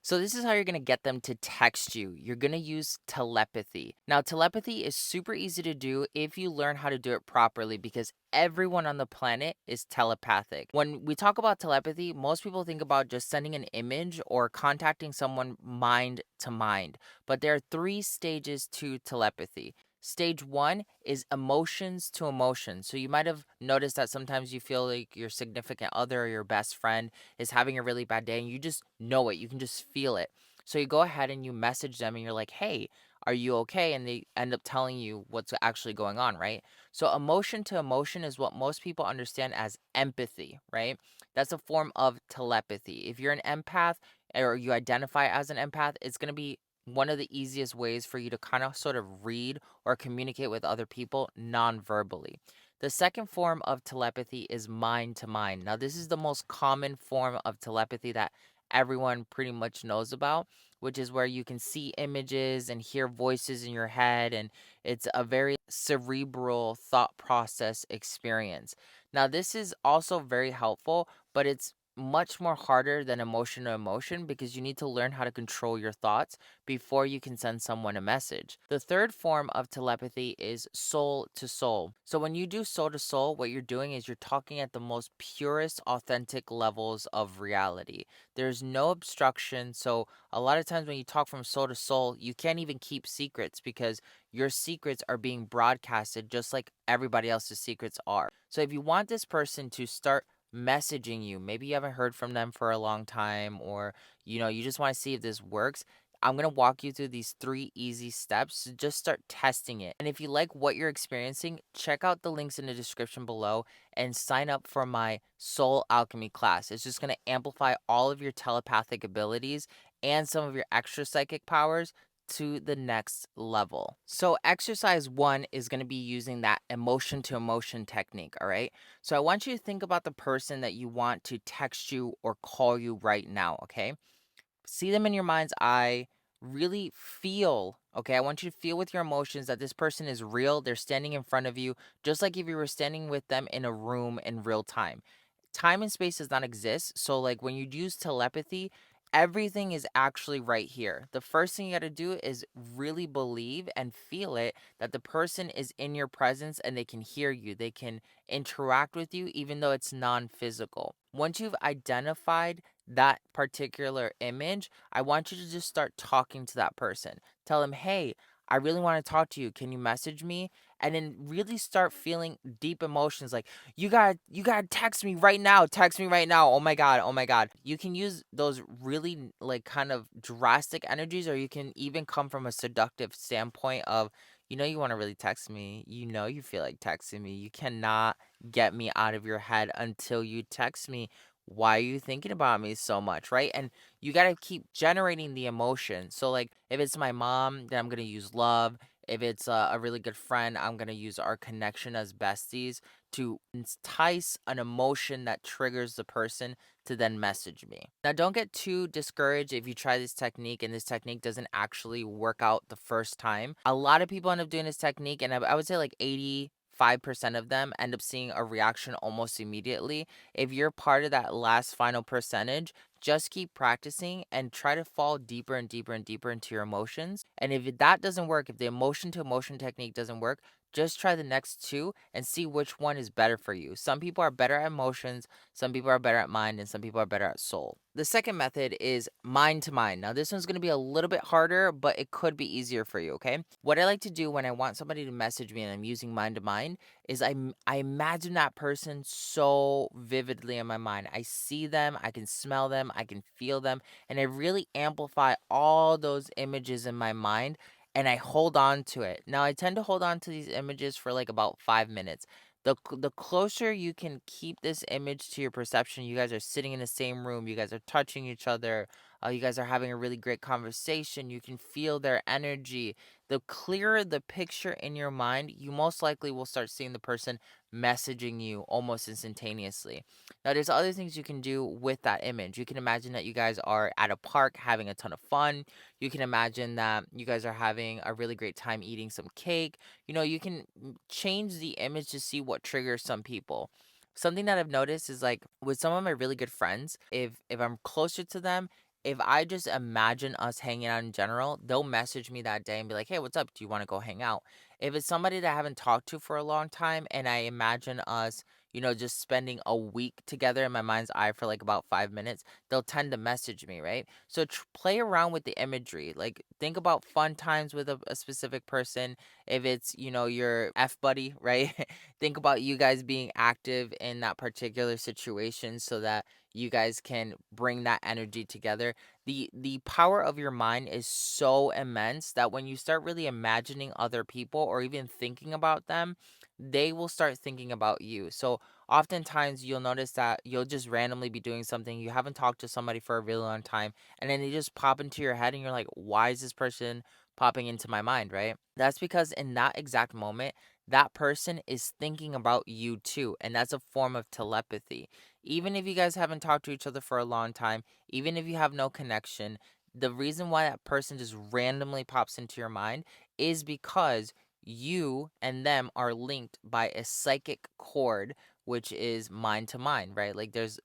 So this is how you're going to get them to text you. You're going to use telepathy. Now, telepathy is super easy to do if you learn how to do it properly because everyone on the planet is telepathic. When we talk about telepathy, most people think about just sending an image or contacting someone mind to mind. But there are three stages to telepathy. Stage one is emotions to emotions. So you might have noticed that sometimes you feel like your significant other or your best friend is having a really bad day and you just know it. You can just feel it. So you go ahead and you message them and you're like, hey, are you okay? And they end up telling you what's actually going on, right? So emotion to emotion is what most people understand as empathy, right? That's a form of telepathy. If you're an empath or you identify as an empath, it's going to be one of the easiest ways for you to kind of sort of read or communicate with other people non-verbally. The second form of telepathy is mind to mind. Now, this is the most common form of telepathy that everyone pretty much knows about, which is where you can see images and hear voices in your head, and it's a very cerebral thought process experience. Now, this is also very helpful, but it's much more harder than emotion to emotion because you need to learn how to control your thoughts before you can send someone a message. The third form of telepathy is soul to soul. So when you do soul to soul, what you're doing is you're talking at the most purest, authentic levels of reality. There's no obstruction. So a lot of times when you talk from soul to soul, you can't even keep secrets because your secrets are being broadcasted just like everybody else's secrets are. So if you want this person to start messaging you, maybe you haven't heard from them for a long time, or you just want to see if this works. I'm going to walk you through these three easy steps to just start testing it. And if you like what you're experiencing, check out the links in the description below and sign up for my Soul Alchemy class. It's just going to amplify all of your telepathic abilities and some of your extra psychic powers to the next level. So, exercise one is going to be using that emotion to emotion technique. All right. So, I want you to think about the person that you want to text you or call you right now. Okay. See them in your mind's eye. Really feel, okay? I want you to feel with your emotions that this person is real. They're standing in front of you, just like if you were standing with them in a room in real time. Time and space does not exist. So, like when you use telepathy, everything is actually right here. The first thing you got to do is really believe and feel it that the person is in your presence and they can hear you. They can interact with you, even though it's non physical. Once you've identified that particular image, I want you to just start talking to that person. Tell them, hey, I really want to talk to you. Can you message me? And then really start feeling deep emotions like you gotta text me right now. Text me right now. Oh my god, oh my god. You can use those really like kind of drastic energies, or you can even come from a seductive standpoint of, you want to really text me. You feel like texting me. You cannot get me out of your head until you text me. Why are you thinking about me so much, right? And you got to keep generating the emotion. So, like, if it's my mom, then I'm going to use love. If it's a really good friend, I'm going to use our connection as besties to entice an emotion that triggers the person to then message me. Now, don't get too discouraged if you try this technique and this technique doesn't actually work out the first time. A lot of people end up doing this technique, and I would say like 85% of them end up seeing a reaction almost immediately. If you're part of that last final percentage, just keep practicing and try to fall deeper and deeper and deeper into your emotions. And if that doesn't work, if the emotion to emotion technique doesn't work, just try the next two and see which one is better for you. Some people are better at emotions, some people are better at mind, and some people are better at soul. The second method is mind to mind. Now, this one's going to be a little bit harder, but it could be easier for you, okay? What I like to do when I want somebody to message me and I'm using mind to mind is I imagine that person so vividly in my mind. I see them, I can smell them, I can feel them, and I really amplify all those images in my mind and I hold on to it. Now, I tend to hold on to these images for like about 5 minutes. The closer you can keep this image to your perception, you guys are sitting in the same room, you guys are touching each other, you guys are having a really great conversation, you can feel their energy. The clearer the picture in your mind, you most likely will start seeing the person messaging you almost instantaneously. Now, there's other things you can do with that image. You can imagine that you guys are at a park having a ton of fun. You can imagine that you guys are having a really great time eating some cake. You can change the image to see what triggers some people. Something that I've noticed is like with some of my really good friends, if I'm closer to them, if I just imagine us hanging out in general, they'll message me that day and be like, "Hey, what's up? Do you want to go hang out?" If it's somebody that I haven't talked to for a long time and I imagine us, just spending a week together in my mind's eye for like about 5 minutes, they'll tend to message me, right? So play around with the imagery. Like think about fun times with a specific person. If it's, your F buddy, right? Think about you guys being active in that particular situation so that you guys can bring that energy together. The power of your mind is so immense that when you start really imagining other people or even thinking about them, they will start thinking about you. So oftentimes you'll notice that you'll just randomly be doing something, you haven't talked to somebody for a really long time, and then they just pop into your head and you're like, why is this person popping into my mind, right? That's because in that exact moment, that person is thinking about you too. And that's a form of telepathy. Even if you guys haven't talked to each other for a long time, even if you have no connection, the reason why that person just randomly pops into your mind is because you and them are linked by a psychic cord, which is mind to mind, right? Like there's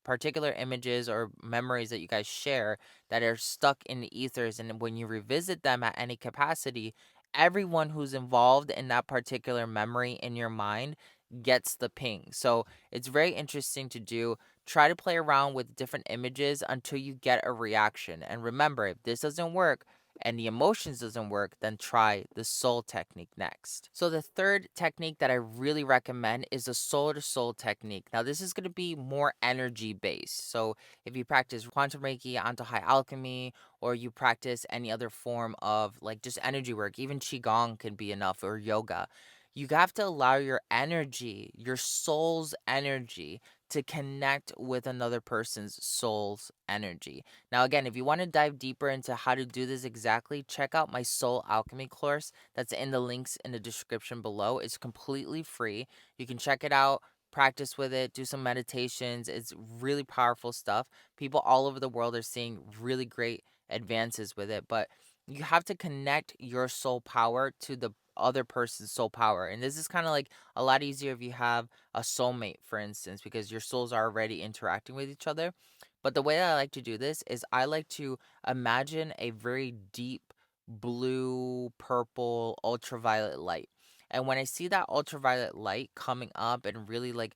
particular images or memories that you guys share that are stuck in the ethers. And when you revisit them at any capacity, everyone who's involved in that particular memory in your mind gets the ping. So it's very interesting to do. Try to play around with different images until you get a reaction. And remember, if this doesn't work and the emotions doesn't work, then try the soul technique next. So the third technique that I really recommend is the soul to soul technique. Now this is going to be more energy based. So if you practice quantum reiki, Antojai alchemy, or you practice any other form of like just energy work, even qigong can be enough, or yoga. You have to allow your energy, your soul's energy, to connect with another person's soul's energy. Now, again, if you want to dive deeper into how to do this exactly, check out my Soul Alchemy course that's in the links in the description below. It's completely free. You can check it out, practice with it, do some meditations. It's really powerful stuff. People all over the world are seeing really great advances with it, but you have to connect your soul power to the other person's soul power. And this is kind of like a lot easier if you have a soulmate, for instance, because your souls are already interacting with each other. But the way that I like to do this is I like to imagine a very deep blue, purple, ultraviolet light. And when I see that ultraviolet light coming up and really like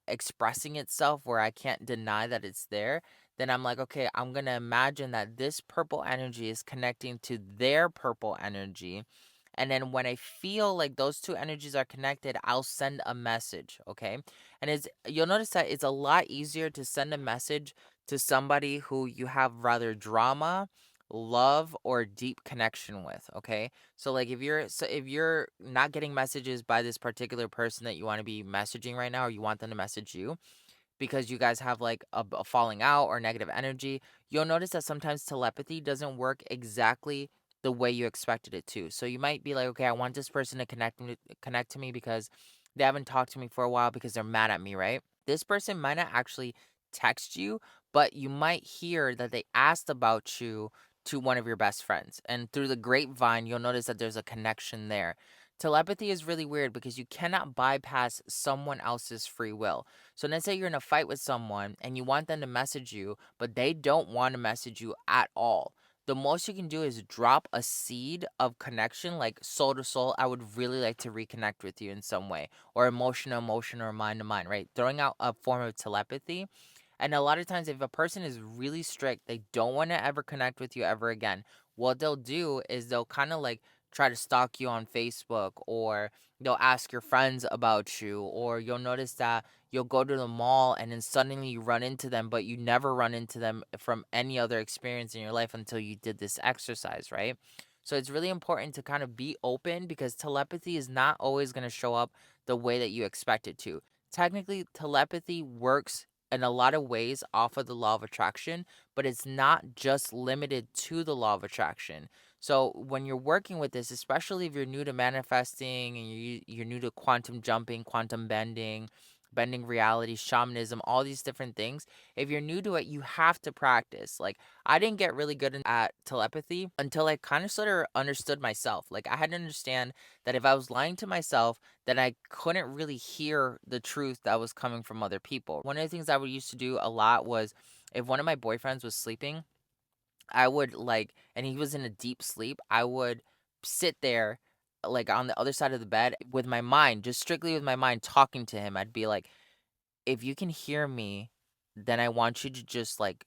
expressing itself where I can't deny that it's there, then I'm like, okay, I'm going to imagine that this purple energy is connecting to their purple energy. And then when I feel like those two energies are connected, I'll send a message, okay? And you'll notice that it's a lot easier to send a message to somebody who you have rather drama, love, or deep connection with, okay? So like if you're not getting messages by this particular person that you want to be messaging right now, or you want them to message you, because you guys have like a falling out or negative energy, you'll notice that sometimes telepathy doesn't work exactly the way you expected it to. So you might be like, okay, I want this person to connect to me because they haven't talked to me for a while because they're mad at me, right? This person might not actually text you, but you might hear that they asked about you to one of your best friends. And through the grapevine, you'll notice that there's a connection there. Telepathy is really weird because you cannot bypass someone else's free will. So let's say you're in a fight with someone and you want them to message you, but they don't want to message you at all. The most you can do is drop a seed of connection, like soul to soul. I would really like to reconnect with you in some way, or emotion to emotion, or mind to mind, right? Throwing out a form of telepathy. And a lot of times, if a person is really strict, they don't want to ever connect with you ever again. What they'll do is they'll kind of like try to stalk you on Facebook, or they'll ask your friends about you, or you'll notice that you'll go to the mall and then suddenly you run into them, but you never run into them from any other experience in your life until you did this exercise, right? So it's really important to kind of be open because telepathy is not always going to show up the way that you expect it to. Technically, telepathy works in a lot of ways off of the law of attraction, but it's not just limited to the law of attraction. So when you're working with this, especially if you're new to manifesting and you're new to quantum jumping, quantum bending, bending reality, shamanism, all these different things, if you're new to it, you have to practice. Like I didn't get really good at telepathy until I kind of sort of understood myself. Like I had to understand that if I was lying to myself, then I couldn't really hear the truth that was coming from other people. One of the things I would used to do a lot was if one of my boyfriends was sleeping, I would like, and he was in a deep sleep, I would sit there like on the other side of the bed with my mind, just strictly with my mind talking to him. I'd be like, if you can hear me, then I want you to just like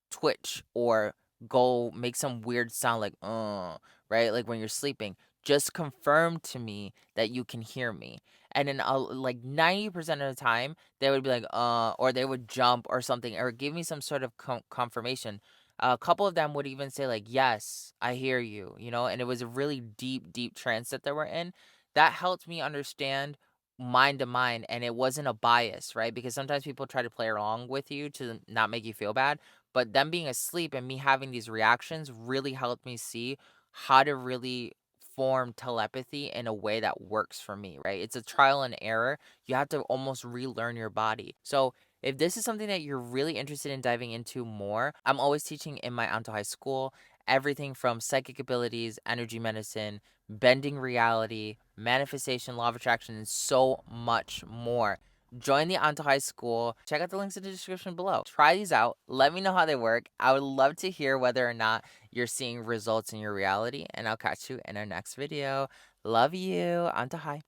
twitch or go make some weird sound like right? Like when you're sleeping. Just confirm to me that you can hear me. And then like 90% of the time they would be like or they would jump or something or give me some sort of confirmation. A couple of them would even say like, "Yes, I hear you," and it was a really deep trance that they were in. That helped me understand mind to mind, and it wasn't a bias, right? Because sometimes people try to play along with you to not make you feel bad, but them being asleep and me having these reactions really helped me see how to really form telepathy in a way that works for me, right? It's a trial and error. You have to almost relearn your body. So, if this is something that you're really interested in diving into more, I'm always teaching in my Antojai school everything from psychic abilities, energy medicine, bending reality, manifestation, law of attraction, and so much more. Join the Antojai School. Check out the links in the description below. Try these out. Let me know how they work. I would love to hear whether or not you're seeing results in your reality, and I'll catch you in our next video. Love you. Antojai.